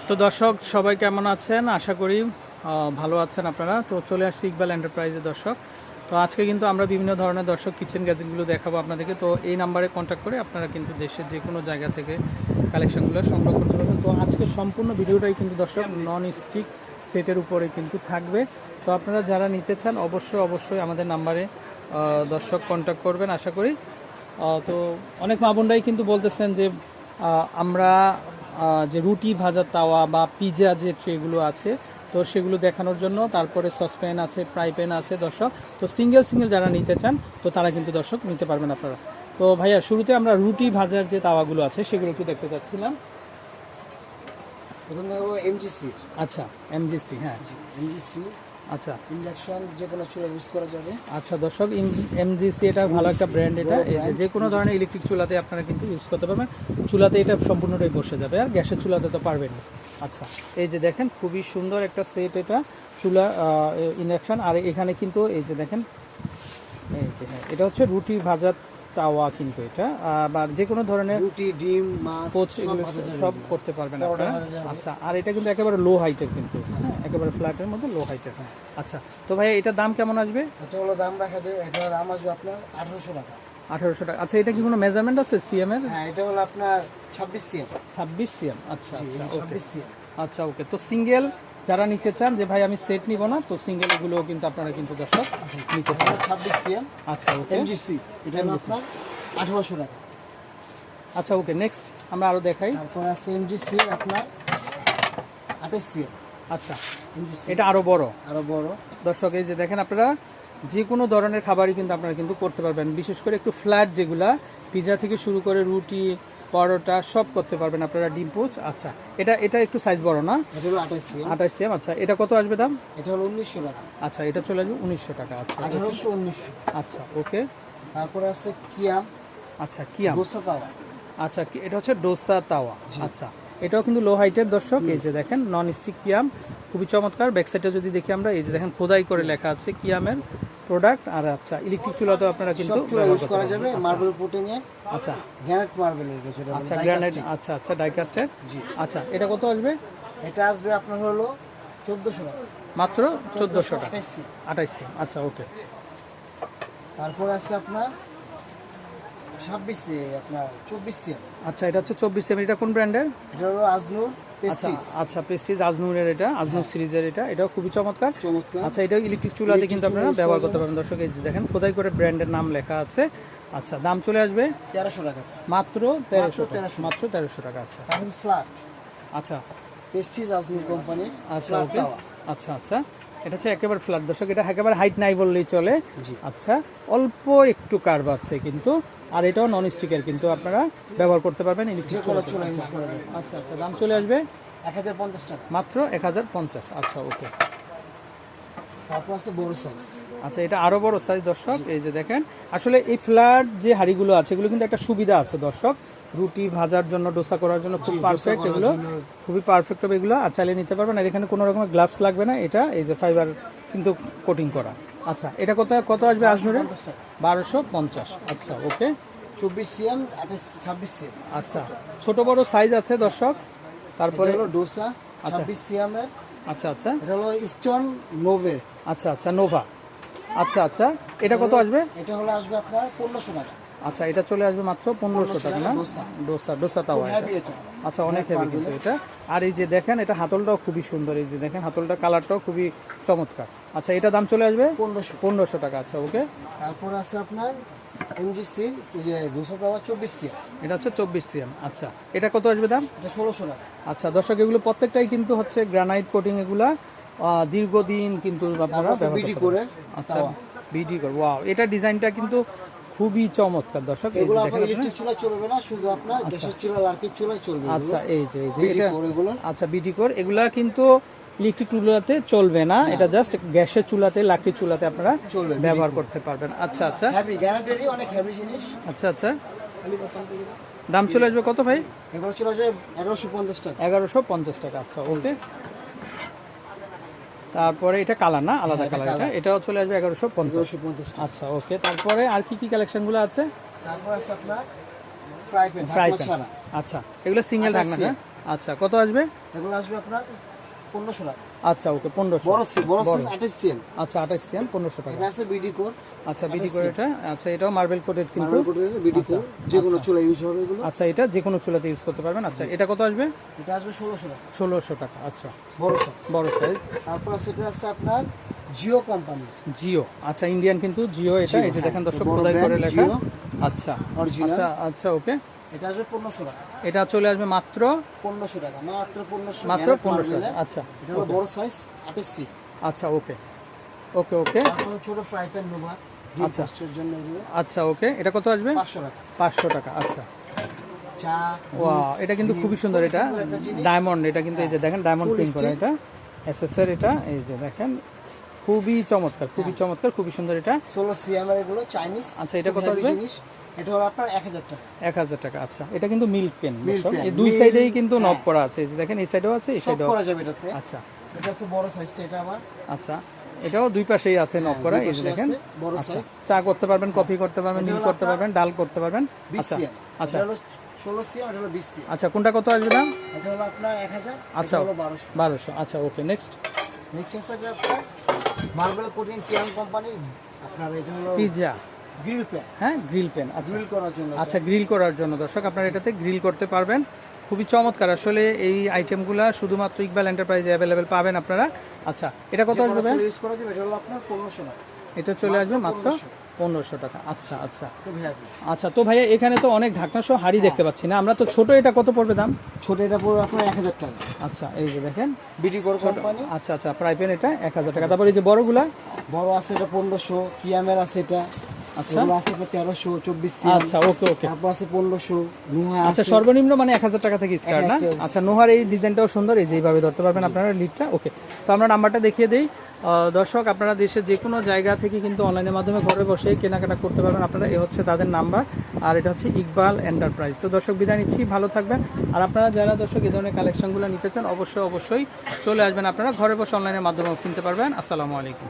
তো দর্শক সবাই কেমন আছেন? আশা করি ভালো আছেন আপনারা। তো চলে আসছি ইকবাল এন্টারপ্রাইজের দর্শক। তো আজকে কিন্তু আমরা বিভিন্ন ধরনের দর্শক কিচেন গ্যাজেটগুলো দেখাবো আপনাদেরকে। তো এই নাম্বারে কন্ট্যাক্ট করে আপনারা কিন্তু দেশের যে কোনো জায়গা থেকে কালেকশনগুলো সংগ্রহ করতে পারবেন। তো আজকে সম্পূর্ণ ভিডিওটাই কিন্তু দর্শক নন স্টিক সেটের উপরে কিন্তু থাকবে। তো আপনারা যারা নিতে চান অবশ্যই আমাদের নাম্বারে দর্শক কন্ট্যাক্ট করবেন আশা করি। তো অনেক মা বোনরাই কিন্তু বলতেছেন যে আমরা যে রুটি ভাজার তাওয়া বা পিজা যে ট্রেগুলো আছে তো সেগুলো দেখানোর জন্য, তারপরে সসপ্যান আছে, ফ্রাই প্যান আছে দর্শক। তো সিঙ্গেল যারা নিতে চান তো তারা কিন্তু দর্শক নিতে পারবেন আপনারা। তো ভাইয়া শুরুতে আমরা রুটি ভাজার যে তাওয়াগুলো আছে সেগুলো একটু দেখতে চাচ্ছিলাম। প্রথম দেখো এমজিসি। আচ্ছা, এমজিসি, হ্যাঁ এমজিসি। আচ্ছা, ইন্ডাকশন যে কোনো চুলা ইউজ করা যাবে। আচ্ছা দর্শক, এমজিসি এটা ভালো একটা ব্র্যান্ড। এটা এই যে কোনো ধরনের ইলেকট্রিক চুলাতে আপনারা কিন্তু ইউজ করতে পারবেন। চুলাতে এটা সম্পূর্ণটাই বসে যাবে, আর গ্যাসের চুলাতে তো পারবেন না। আচ্ছা, এই যে দেখেন খুবই সুন্দর একটা সেট এটা চুলা ইন্ডাকশন। আর এখানে কিন্তু এই যে দেখেন এই যে হ্যাঁ, এটা হচ্ছে রুটি ভাজার তাওয়া কিন্তু এটা, বা যে কোনো ধরনের রুটি, ডিম, মাছ এগুলো সব করতে পারবেন আপনারা। আচ্ছা, আর এটা কিন্তু একেবারে লো হাইটের কিন্তু, হ্যাঁ একেবারে ফ্ল্যাটের মধ্যে লো হাইটের। আচ্ছা, তো ভাই এটার দাম কেমন আসবে? এটা হলো দাম রাখা যায়, এটার দাম আসবে আপনার 1800 টাকা। 1800 টাকা। আচ্ছা, এটা কি কোনো মেজারমেন্ট আছে সিএম এর? হ্যাঁ, এটা হলো আপনার 26 সিএম। 26 সিএম। আচ্ছা আচ্ছা, ওকে 26 সিএম। আচ্ছা ওকে। তো সিঙ্গেল যারা নিতে চান যে ভাই আমি সেট নিব না, তো সিঙ্গেল এগুলো কিন্তু আপনারা কিন্তু দর্শক নিতে পারেন। 26 সিএম। আচ্ছা ওকে, এমজিসি এটা হলো আপনার 1800 টাকা। আচ্ছা ওকে, নেক্সট আমরা আরো দেখাই। তারপর আছে এমজিসি আপনার 28 সিএম। আচ্ছা, এমজিসি এটা আরো বড়। আরো বড় দর্শক এই যে দেখেন, আপনারা যে কোনো ধরনের খাবারই কিন্তু আপনারা কিন্তু করতে পারবেন, বিশেষ করে একটু ফ্ল্যাট যেগুলা পিজা থেকে শুরু করে রুটি, পরোটা সব করতে পারবেন আপনারা, ডিম পোচ। আচ্ছা, এটা একটু সাইজ বড় না? এটা হলো 28 সিএম। 28 সিএম। আচ্ছা, এটা কত আসবে দাম? এটা হলো 1900 টাকা। আচ্ছা, এটা চলে আসবে 1900 টাকা। আচ্ছা 1800 1900। আচ্ছা ওকে। তারপরে আছে কিয়াম। আচ্ছা, কিয়াম। ডোসা তাওয়া। আচ্ছা, এটা হচ্ছে ডোসা তাওয়া। আচ্ছা, এটাও কিন্তু লো হাইটের দর্শক। এই যে দেখেন নন স্টিক কিয়াম, খুবই চমৎকার। ব্যাক সাইডে যদি দেখি আমরা, এই যে দেখেন খোদাই করে লেখা আছে কিয়ামের প্রোডাক্ট। আর আচ্ছা, ইলেকট্রিক চুলাতেও আপনারা কিন্তু ইউজ করা যাবে। মার্বেল কোটিং এর। আচ্ছা, গ্রানাইট মার্বেলের যেটা। আচ্ছা গ্রানাইট। আচ্ছা আচ্ছা, ডাইকাস্টের। জি। আচ্ছা, এটা কত আসবে? এটা আসবে আপনার হলো 1400 টাকা। মাত্র 1400 টাকা। 28 সিএম। 28 সিএম। আচ্ছা ওকে। তারপর আছে আপনার 26 আপনার 24 সিএম। আচ্ছা, এটা হচ্ছে 24 সিএম। এটা কোন ব্র্যান্ডের? এটা হলো আজনুর আচ্ছা পেস্টিজ। আচ্ছা, প্রেস্টিজ আজনুরের, এটা আজনুর সিরিজের। এটাও খুবই চমৎকার। চমৎকার। আচ্ছা, এটা ইলেকট্রিক চুলাতে কিন্তু আপনারা ব্যবহার করতে পারবেন দর্শক। এই যে দেখেন খোদাই করে ব্র্যান্ডের নাম লেখা আছে। আচ্ছা, দাম চলে আসবে 1300 টাকা। মাত্র 1300। মাত্র 1300 টাকা। আচ্ছা তারপর ফ্ল্যাট আচ্ছা পেস্টিজ আজনুর কোম্পানির। আচ্ছা ওকে। আচ্ছা আচ্ছা, এটা হচ্ছে একেবারে ফ্ল্যাট দর্শক। এটা একেবারে হাইট নাই বললেই চলে। আচ্ছা, অল্প একটু কার্ভ আছে কিন্তু। আর এটাও নন স্টিকের কিন্তু, আপনারা ব্যবহার করতে পারবেন ইলেকট্রিক চুলা। ইউজ করা যাবে। আচ্ছা আচ্ছা, দাম চলে আসবে 1050 টাকা। মাত্র 1050। আচ্ছা ওকে। তারপর আছে বড় সাইজ। আচ্ছা, এটা আরো বড় সাইজ দর্শক। এই যে দেখেন, আসলে এই ফ্ল্যাট যে হাঁড়িগুলো আছে এগুলো কিন্তু একটা সুবিধা আছে দর্শক, রুটি ভাজার জন্য, ডোসা করার জন্য খুব পারফেক্ট এগুলো, খুবই পারফেক্ট হবে এগুলো। আর চালিয়ে নিতে পারবেন। আর এখানে কোনো রকমের গ্লাভস লাগবে না। এটা এই যে ফাইবার কিন্তু কোটিং করা। আচ্ছা, এটা কত আসবে আজনুরে? 1250। আচ্ছা ওকে। 24 সিএম 26 সিএম। আচ্ছা, ছোট বড় সাইজ আছে দর্শক। তারপরে হলো ডোসা 26 সিএম এর। আচ্ছা আচ্ছা। এটা হলো স্টোন নোভে। আচ্ছা আচ্ছা, নোভা। আচ্ছা আচ্ছা, এটা কত আসবে? এটা হলো আসবে আপনার 1500 টাকা। আচ্ছা, এটা চলে আসবে মাত্র 1500 টাকা না? ডোসা তাওয়া এটা। আচ্ছা, অনেক হেভি কিন্তু এটা। আর এই যে দেখেন, এটা হাতলটাও খুবই সুন্দর। এই যে দেখেন হাতলটা কালারটাও খুবই চমৎকার। আচ্ছা, এটা দাম চলে আসবে 1500 টাকা। আচ্ছা ওকে। তারপর আছে আপনার এমজিসি যে ডোসা তাওয়া 24 সিএম। এটা হচ্ছে 24 সিএম। আচ্ছা, এটা কত আসবে দাম? এটা 1600 টাকা। আচ্ছা দর্শক, এগুলো প্রত্যেকটাই কিন্তু হচ্ছে গ্রানাইট কোটিং। এগুলা দীর্ঘদিন কিন্তু আপনারা ব্যবহার বিডি করতে করে। পারবেন। আচ্ছা, বিডি করে। ওয়াও, এটা ডিজাইনটা কিন্তু খুবই চমৎকার দর্শক। এই যে এগুলো দেখেন আপনার আপনারা। ইলেকট্রিক চুলা চলবে না, শুধু আপনার গ্যাসের চুলা, লার্কির চুলাই চলবে। আচ্ছা, এই যে বিডি এটা। করে এগুলো। আচ্ছা, বিডি কোর এগুলা কিন্তু ইলেকট্রিক চুলাতে চলবে না, এটা জাস্ট গ্যাসের চুলাতে, লাকড়ির চুলাতে আপনারা চলবে, ব্যবহার করতে পারবেন। আচ্ছা আচ্ছা হেভি গ্যারান্টি, অনেক হেভি জিনিস। আচ্ছা আচ্ছা, দাম চলে আসবে কত ভাই? এগুলো চলে যাবে 1150 টাকা। 1150 টাকা। আচ্ছা ওকে। তারপরে এটা কালার না, আলাদা কালার এটা, এটাও চলে আসবে 1150। আচ্ছা ওকে। তারপরে আর কি কালেকশনগুলো আছে? তারপর আছে আপনার ফ্রাই প্যান। আচ্ছা, এগুলো সিঙ্গেল ঢাকনা না? আচ্ছা কত আসবে? এগুলো আসবে আপনার 1500 টাকা। আচ্ছা ওকে 1500। বড় সাইজ 28 সিএম। আচ্ছা 28 সিএম 1500 টাকা। এটা আছে বিডি কোড। আচ্ছা বিডি কোড এটা। আচ্ছা এটাও মার্বেল কোটেড কিন্তু। মার্বেল কোডের বিডি কোড, যে কোনো চুলা ইউজ হবে এগুলো। আচ্ছা এটা যে কোনো চুলাতে ইউজ করতে পারবেন। আচ্ছা এটা কত আসবে? এটা আসবে 1600 টাকা। 1600 টাকা। আচ্ছা বড় সাইজ। বড় সাইজ। তারপর সেটা আছে আপনার জিও কোম্পানি। জিও, আচ্ছা ইন্ডিয়ান কিন্তু জিও এটা। এই যে দেখেন দর্শক বড় খোদাই করে brand, লেখা। জিও। আচ্ছা Original। আচ্ছা আচ্ছা ওকে। এটা আসবে 1500 টাকা। এটা চলে আসবে মাত্র 1500 টাকা, মাত্র 1500। মাত্র 1500 টাকা। আচ্ছা এটা হলো বড় সাইজ 28 সি। আচ্ছা ওকে ওকে ওকে। তারপর ছোট ফ্রাই প্যান নোভা আচ্ছা। ডিপোস্টের জন্য এগুলো আচ্ছা ওকে। এটা কত আসবে? 500 টাকা। 500 টাকা। আচ্ছা চা ওয়াও, এটা কিন্তু খুবই সুন্দর। এটা একটা জিনিস। ডায়মন্ড, এটা কিন্তু এই যে দেখেন ডায়মন্ড Full প্রিন্ট করা steel। এটা এসএসআর। এটা এই যে দেখেন খুবই চমৎকার, খুবই চমৎকার, খুবই সুন্দর এটা। 16 সিএম এর এগুলো চাইনিজ। আচ্ছা, এটা খুব কত heavy আসবে? জিনিস। এটা হলো আপনার 1000 টাকা। 1000 টাকা। আচ্ছা এটা কিন্তু মিল্ক পেন। Milk pen, এই দুই milk, সাইডেই কিন্তু নব হ্যাঁ। করা আছে। এই যে দেখেন এই সাইডেও আছে, এই সব সাইডেও। করা যাবে এটাতে। আচ্ছা এটা আছে বড় সাইজটা, এটা আবার আচ্ছা এটাও দুই পাশেই আছে নব করা। দুই এই যে পাশে দেখেন আছে, বড় আচ্ছা সাইজ। চা করতে পারবেন, কফি করতে পারবেন, এটা নীল হলো করতে আপনার পারবেন, ডাল করতে পারবেন। 20 আচ্ছা সিএম। আচ্ছা এটা হলো 16 সিএম, এটা হলো 20 সিএম। আচ্ছা কোনটা কত আসবে দাম? এটা হলো আপনার 1000, আচ্ছা এটা হলো 1200। 1200। আচ্ছা ওকে নেক্সট। নেক্সট আছে এটা আপনার মার্বেল কোটিং কিয়ান কোম্পানি। আপনার এটা হলো পিৎজা, গ্রিল প্যান, হ্যাঁ গ্রিল পেন। আচ্ছা গ্রিল করার জন্য। আচ্ছা গ্রিল করার জন্য দর্শক আপনারা এটাতে গ্রিল করতে পারবেন। খুবই চমৎকার আসলে এই আইটেমগুলো শুধুমাত্র ইকবাল এন্টারপ্রাইজে অ্যাভেলেবেল পাবেন আপনারা। আচ্ছা এটা কত আসবে ভাই? ইউজ করা যাবে। এটা হলো আপনার 1500 টাকা। এটা চলে আসবে মাত্র 1500 1500 টাকা। আচ্ছা আচ্ছা খুব হ্যাপি। আচ্ছা। তো ভাইয়া এখানে তো অনেক ঢাকনা সহ হাড়ি দেখতে পাচ্ছি না আমরা, তো ছোট এটা কত পড়বে দাম? ছোট এটা পড়বে আপনার 1000 টাকা। আচ্ছা এই যে দেখেন বিডি কোর কোম্পানি। আচ্ছা আচ্ছা ফ্রাই প্যান এটা 1000 টাকা। তারপর এই যে বড়গুলা বড় আছে এটা 1500, কিয়ামের আছে এটা। আচ্ছা এগুলো আছে আপনার 1300, 24 সিএম। আচ্ছা ওকে ওকে। তারপর আছে 1500, নুহা আচ্ছা আছে। সর্বনিম্ন মানে 1000 টাকা থেকে স্টার্ট না? 1000 আচ্ছা নোহার এই ডিজাইনটাও সুন্দর, এই যে এইভাবে ধরতে পারবেন আপনারা লিডটা। ওকে তো আমরা নাম্বারটা দেখিয়ে দিই। দর্শক আপনারা দেশের যে কোনো জায়গা থেকে কিন্তু অনলাইনের মাধ্যমে ঘরে বসে কেনাকাটা করতে পারবেন আপনারা। এ হচ্ছে তাদের নাম্বার, আর এটা হচ্ছে ইকবাল এন্টারপ্রাইজ। তো দর্শক বিদায় নিচ্ছি, ভালো থাকবেন। আর আপনারা যারা দর্শক এই ধরনের কালেকশনগুলো নিতে চান অবশ্যই অবশ্যই চলে আসবেন, আপনারা ঘরে বসে অনলাইনের মাধ্যমেও কিনতে পারবেন। আসসালামু আলাইকুম।